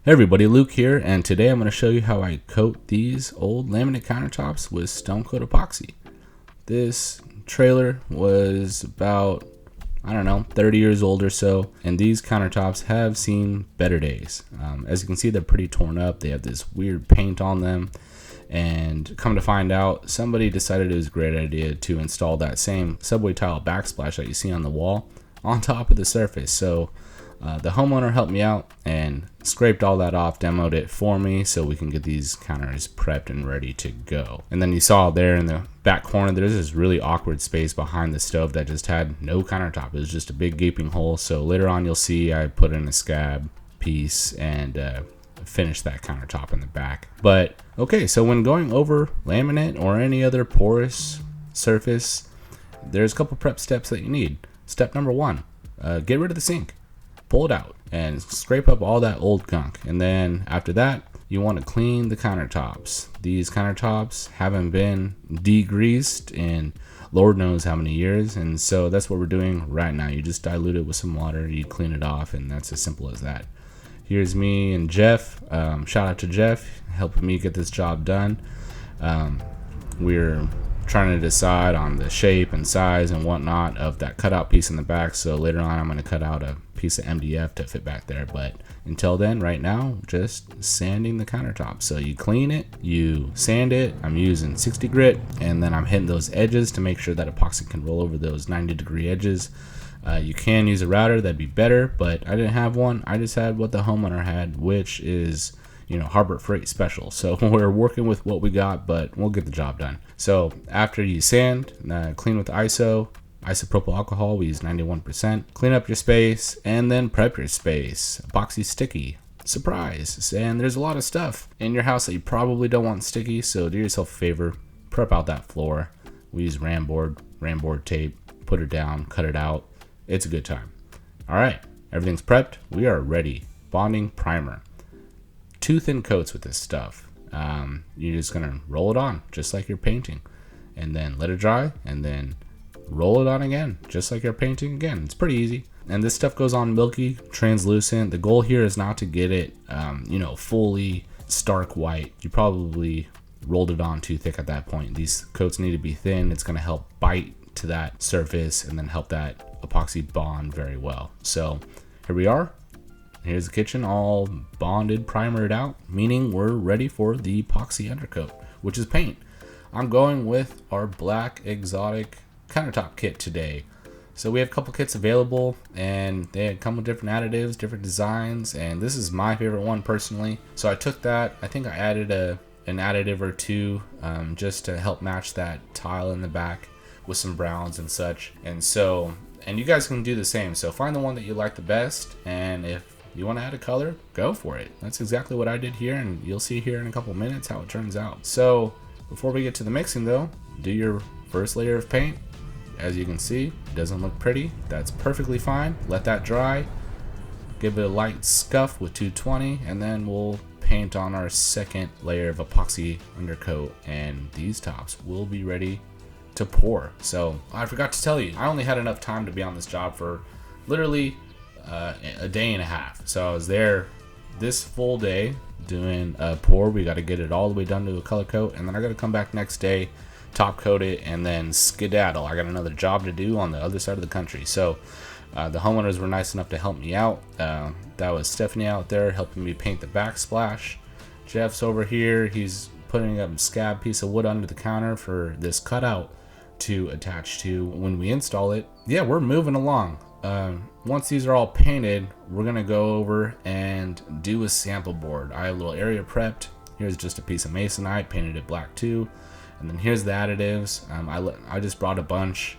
Hey everybody, Luke here, and today I'm going to show you how I coat these old laminate countertops with stone coat epoxy. This trailer was about, 30 years old or so, and these countertops have seen better days. As you can see, they're pretty torn up. They have this weird paint on them, and come to find out, somebody decided it was a great idea to install that same subway tile backsplash that you see on the wall on top of the surface. So the homeowner helped me out and scraped all that off, demoed it for me so we can get these counters prepped and ready to go. And then you saw there in the back corner, there's this really awkward space behind the stove that just had no countertop. It was just a big gaping hole. So later on you'll see I put in a scab piece and finished that countertop in the back. But okay, so when going over laminate or any other porous surface, there's a couple prep steps that you need. Step number one, get rid of the sink. Pull it out and scrape up all that old gunk, and then after that you want to clean the countertops. These countertops haven't been degreased in Lord knows how many years, and so that's what we're doing right now. You just dilute it with some water, you clean it off, and that's as simple as that. Here's me and Jeff. Shout out to Jeff helping me get this job done. We're trying to decide on the shape and size and whatnot of that cutout piece in the back, so later on I'm going to cut out a piece of MDF to fit back there. But until then, right now, just sanding the countertop. So you clean it, you sand it. I'm using 60 grit, and then I'm hitting those edges to make sure that epoxy can roll over those 90-degree edges. You can use a router, that'd be better, but I didn't have one. I just had what the homeowner had, which is Harbor Freight special. So we're working with what we got, but we'll get the job done. So after you sand, clean with isopropyl alcohol, we use 91%. Clean up your space and then prep your space. Epoxy sticky, surprise. And there's a lot of stuff in your house that you probably don't want sticky, so do yourself a favor, prep out that floor. We use ram board tape, put it down, cut it out. It's a good time. All right, everything's prepped. We are ready. Bonding primer. 2 thin coats with this stuff. You're just gonna roll it on just like you're painting, and then let it dry, and then roll it on again just like you're painting again. It's pretty easy, and this stuff goes on milky, translucent. The goal here is not to get it fully stark white. You probably rolled it on too thick at that point. These coats need to be thin. It's gonna help bite to that surface and then help that epoxy bond very well. So here we are. Here's the kitchen all bonded, primered out, meaning we're ready for the epoxy undercoat, which is paint. I'm going with our black exotic countertop kit today. So we have a couple kits available, and they come with different additives, different designs, and this is my favorite one personally. So I took that, I think I added an additive or two just to help match that tile in the back with some browns and such. And you guys can do the same. So find the one that you like the best, and if you want to add a color, go for it. That's exactly what I did here, and you'll see here in a couple minutes how it turns out. So before we get to the mixing though, do your first layer of paint. As you can see, it doesn't look pretty. That's perfectly fine. Let that dry. Give it a light scuff with 220, and then we'll paint on our second layer of epoxy undercoat, and these tops will be ready to pour. So I forgot to tell you, I only had enough time to be on this job for literally a day and a half. So I was there this full day doing a pour. We got to get it all the way done to a color coat, and then I got to come back next day, top coat it, and then skedaddle. I got another job to do on the other side of the country. So the homeowners were nice enough to help me out. That was Stephanie out there helping me paint the backsplash. Jeff's over here, he's putting a scab piece of wood under the counter for this cutout to attach to when we install it. Yeah, we're moving along. Once these are all painted, we're gonna go over and do a sample board. I have a little area prepped. Here's just a piece of masonite, painted it black too, and then here's the additives. I just brought a bunch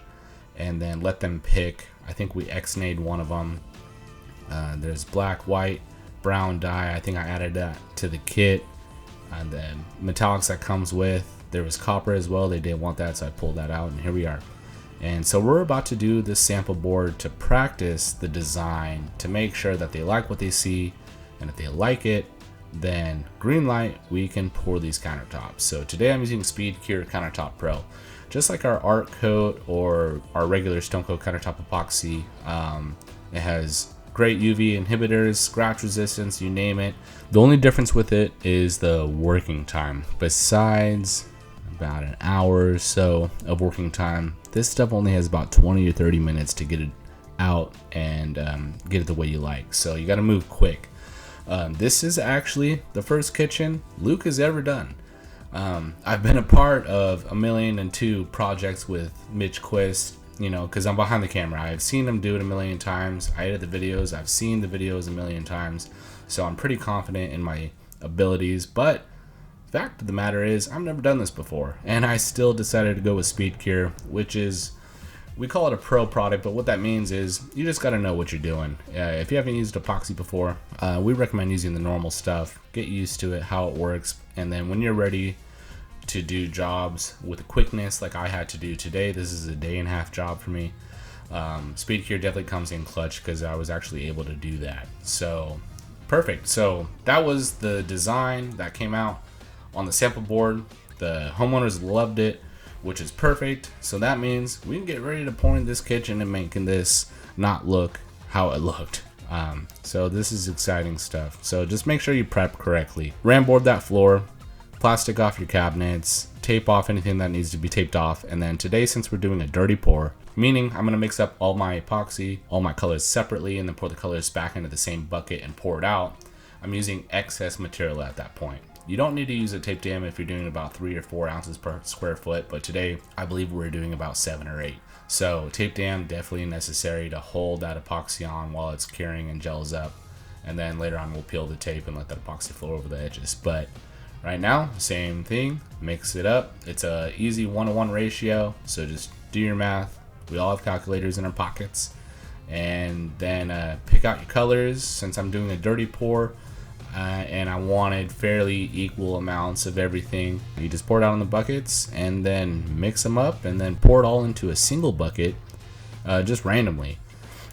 and then let them pick. I think we X-nayed one of them. There's black, white, brown dye. I think I added that to the kit. And then metallics that comes with. There was copper as well. They didn't want that, so I pulled that out, and here we are. And so we're about to do this sample board to practice the design, to make sure that they like what they see, and if they like it, then green light, we can pour these countertops. So today I'm using Speedcure Countertop Pro. Just like our art coat or our regular stone coat countertop epoxy, it has great UV inhibitors, scratch resistance, you name it. The only difference with it is the working time. Besides about an hour or so of working time, this stuff only has about 20 or 30 minutes to get it out and get it the way you like. So you got to move quick. This is actually the first kitchen Luke has ever done. I've been a part of 1,000,002 projects with Mitch Quist, you know, because I'm behind the camera. I've seen him do it 1,000,000 times. I edit the videos. I've seen the videos 1,000,000 times. So I'm pretty confident in my abilities. But the fact of the matter is, I've never done this before. And I still decided to go with Speedcure, which is, we call it a pro product, but what that means is you just got to know what you're doing. If you haven't used epoxy before, we recommend using the normal stuff. Get used to it, how it works. And then when you're ready to do jobs with quickness like I had to do today, this is a 1.5-day job for me. Speedcure definitely comes in clutch because I was actually able to do that. So perfect. So that was the design that came out on the sample board. The homeowners loved it, which is perfect. So that means we can get ready to pour in this kitchen and making this not look how it looked. So this is exciting stuff. So just make sure you prep correctly. Ram board that floor, plastic off your cabinets, tape off anything that needs to be taped off. And then today, since we're doing a dirty pour, meaning I'm gonna mix up all my epoxy, all my colors separately, and then pour the colors back into the same bucket and pour it out, I'm using excess material at that point. You don't need to use a tape dam if you're doing about 3 or 4 ounces per square foot, but today I believe we're doing about 7 or 8. So tape dam definitely necessary to hold that epoxy on while it's curing and gels up. And then later on we'll peel the tape and let that epoxy flow over the edges. But right now, same thing, mix it up. It's a easy 1-to-1 ratio, so just do your math. We all have calculators in our pockets. And then pick out your colors. Since I'm doing a dirty pour, and I wanted fairly equal amounts of everything, you just pour it out in the buckets and then mix them up and then pour it all into a single bucket, just randomly.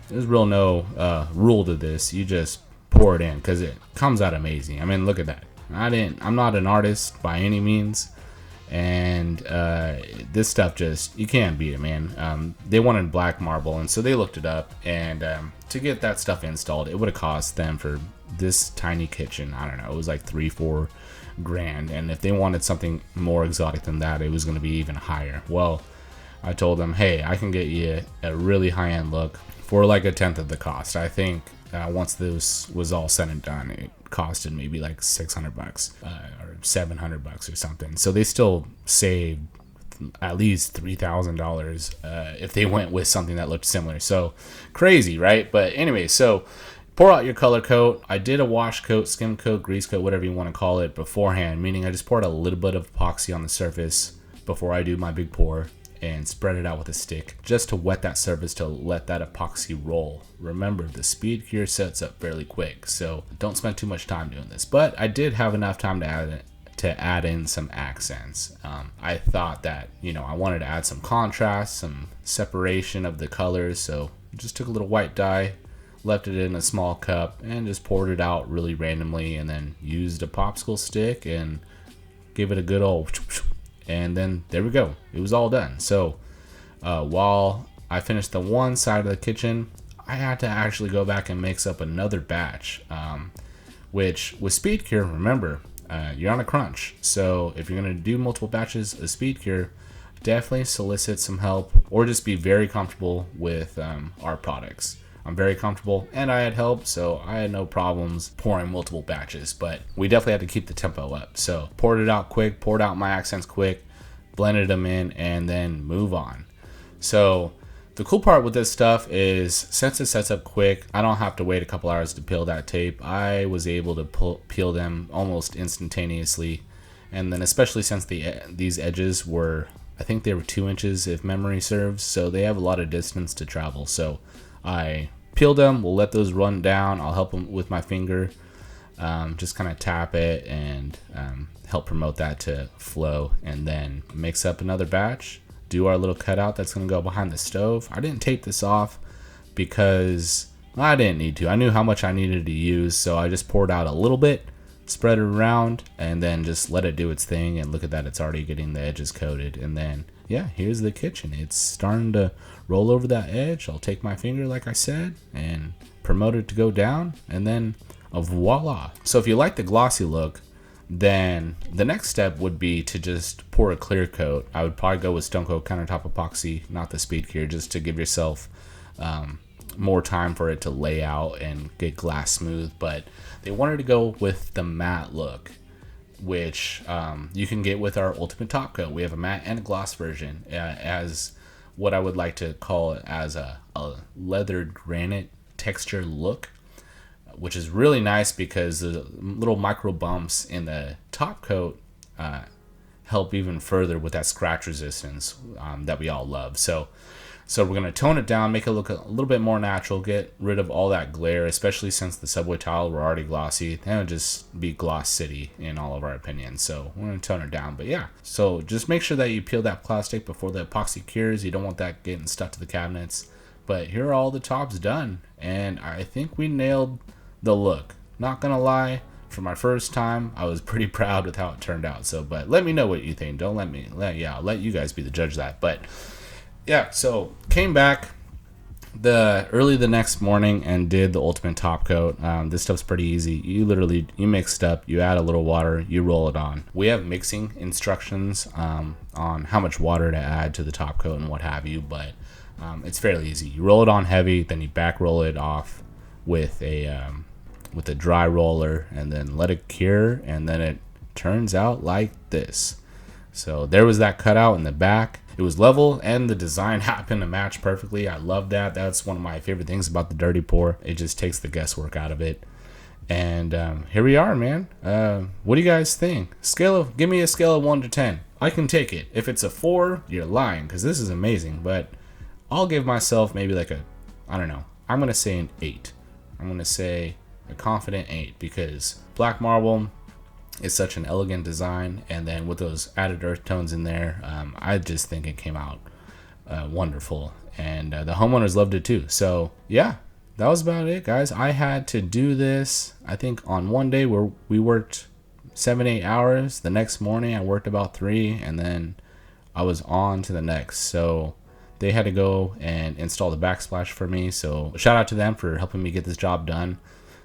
There's real no rule to this. You just pour it in because it comes out amazing. I mean, look at that. I'm not an artist by any means, and this stuff just, you can't beat it, man. They wanted black marble, and so they looked it up, and to get that stuff installed, it would have cost them, for this tiny kitchen, I don't know, it was like 3-4 grand, and if they wanted something more exotic than that, it was going to be even higher. Well, I told them, hey, I can get you a really high-end look for like 1/10 of the cost. I think once this was all said and done, it costed maybe like $600 or $700 or something. So they still saved at least $3,000 if they went with something that looked similar. So crazy, right? But anyway, so pour out your color coat. I did a wash coat, skim coat, grease coat, whatever you want to call it, beforehand, meaning I just poured a little bit of epoxy on the surface before I do my big pour and spread it out with a stick just to wet that surface to let that epoxy roll. Remember, the Speedcure sets up fairly quick, so don't spend too much time doing this. But I did have enough time to add in some accents. I thought that, you know, I wanted to add some contrast, some separation of the colors, so just took a little white dye, left it in a small cup, and just poured it out really randomly, and then used a popsicle stick and gave it a good old, and then there we go. It was all done. So while I finished the one side of the kitchen, I had to actually go back and mix up another batch, which with Speedcure, remember, you're on a crunch. So if you're going to do multiple batches of Speedcure, definitely solicit some help or just be very comfortable with our products. I'm very comfortable and I had help, so I had no problems pouring multiple batches, but we definitely had to keep the tempo up. So poured it out quick, poured out my accents quick, blended them in, and then move on. So the cool part with this stuff is since it sets up quick, I don't have to wait a couple hours to peel that tape. I was able to peel them almost instantaneously, and then especially since these edges were, I think they were 2 inches if memory serves, so they have a lot of distance to travel. So I peeled them. We'll let those run down. I'll help them with my finger, just kind of tap it and help promote that to flow, and then mix up another batch, do our little cutout that's going to go behind the stove. I didn't tape this off because I didn't need to. I knew how much I needed to use, so I just poured out a little bit, spread it around, and then just let it do its thing. And look at that, it's already getting the edges coated. And then yeah, here's the kitchen. It's starting to roll over that edge. I'll take my finger, like I said, and promote it to go down, and then voila. So if you like the glossy look, then the next step would be to just pour a clear coat. I would probably go with Stone Coat Countertop Epoxy, not the Speedcure, just to give yourself more time for it to lay out and get glass smooth. But they wanted to go with the matte look, which you can get with our Ultimate Top Coat. We have a matte and a gloss version, as what I would like to call it as a leathered granite texture look, which is really nice because the little micro bumps in the top coat help even further with that scratch resistance that we all love. So we're going to tone it down, make it look a little bit more natural, get rid of all that glare, especially since the subway tile were already glossy. Then it would just be gloss city in all of our opinions. So we're going to tone it down. But yeah, so just make sure that you peel that plastic before the epoxy cures. You don't want that getting stuck to the cabinets. But here are all the tops done, and I think we nailed the look. Not gonna lie, for my first time, I was pretty proud with how it turned out. So, but let me know what you think. Don't I'll let you guys be the judge of that. But yeah, so came back early the next morning and did the Ultimate Top Coat. This stuff's pretty easy. You mix it up, you add a little water, you roll it on. We have mixing instructions on how much water to add to the top coat and what have you, but it's fairly easy. You roll it on heavy, then you back roll it off with a dry roller, and then let it cure, and then it turns out like this. So there was that cutout in the back. It was level, and the design happened to match perfectly. I love that. That's one of my favorite things about the dirty pour. It just takes the guesswork out of it. And here we are, man. What do you guys think? Give me a scale of 1 to 10. I can take it. If it's a 4, you're lying, because this is amazing. But I'll give myself maybe like I don't know. I'm going to say an 8. I'm going to say a confident 8, because black marble is such an elegant design, and then with those added earth tones in there, I just think it came out wonderful, and the homeowners loved it too. So yeah, that was about it, guys. I had to do this, I think, on one day where we worked 7-8 hours. The next morning I worked about 3, and then I was on to the next. So they had to go and install the backsplash for me, so shout out to them for helping me get this job done.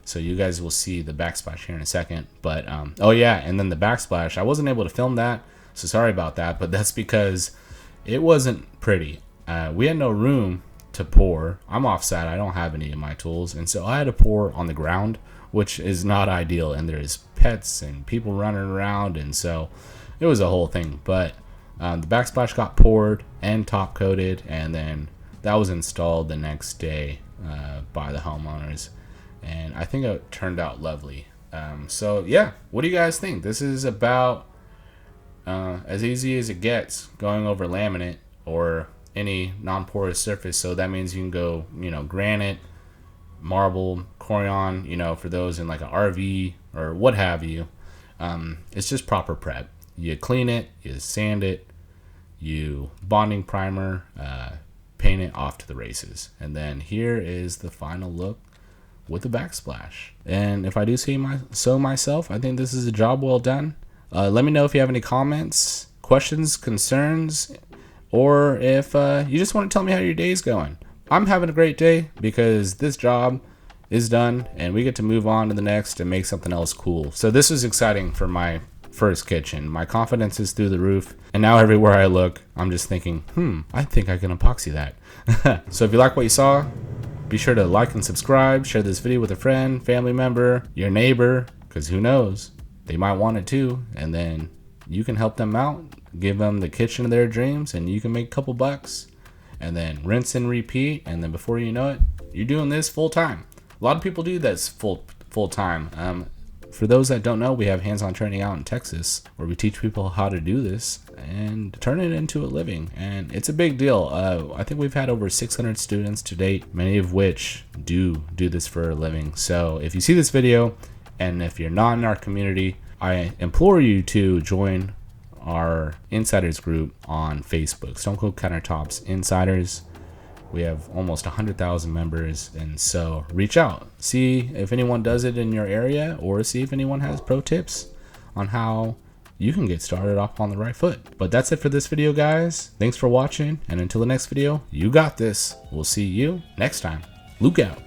So you guys will see the backsplash here in a second. But oh yeah, and then the backsplash, I wasn't able to film that, so sorry about that, but that's because it wasn't pretty. We had no room to pour. I'm offside, I don't have any of my tools, and so I had to pour on the ground, which is not ideal, and there's pets and people running around, and so it was a whole thing. But the backsplash got poured and top coated, and then that was installed the next day by the homeowners, and I think it turned out lovely. So yeah, what do you guys think? This is about as easy as it gets going over laminate or any non-porous surface. So that means you can go, granite, marble, corian, for those in like an RV or what have you. It's just proper prep. You clean it, you sand it, you bonding primer, paint it, off to the races. And then here is the final look with the backsplash. And if I do say so myself, I think this is a job well done. Let me know if you have any comments, questions, concerns, or if you just want to tell me how your day is going. I'm having a great day because this job is done and we get to move on to the next and make something else cool. So this was exciting for my first kitchen. My confidence is through the roof, and now everywhere I look, I'm just thinking, I think I can epoxy that. So if you like what you saw, be sure to like and subscribe, share this video with a friend, family member, your neighbor, because who knows, they might want it too, and then you can help them out, give them the kitchen of their dreams, and you can make a couple bucks, and then rinse and repeat, and then before you know it, you're doing this full time. A lot of people do this full time. For those that don't know, we have hands-on training out in Texas where we teach people how to do this and turn it into a living, and it's a big deal. I think we've had over 600 students to date, many of which do this for a living. So if you see this video, and if you're not in our community, I implore you to join our insiders group on Facebook, Stone Coat Countertops Insiders. We have almost 100,000 members, and so reach out, see if anyone does it in your area, or see if anyone has pro tips on how you can get started off on the right foot. But that's it for this video, guys. Thanks for watching, and until the next video, you got this. We'll see you next time. Luke out.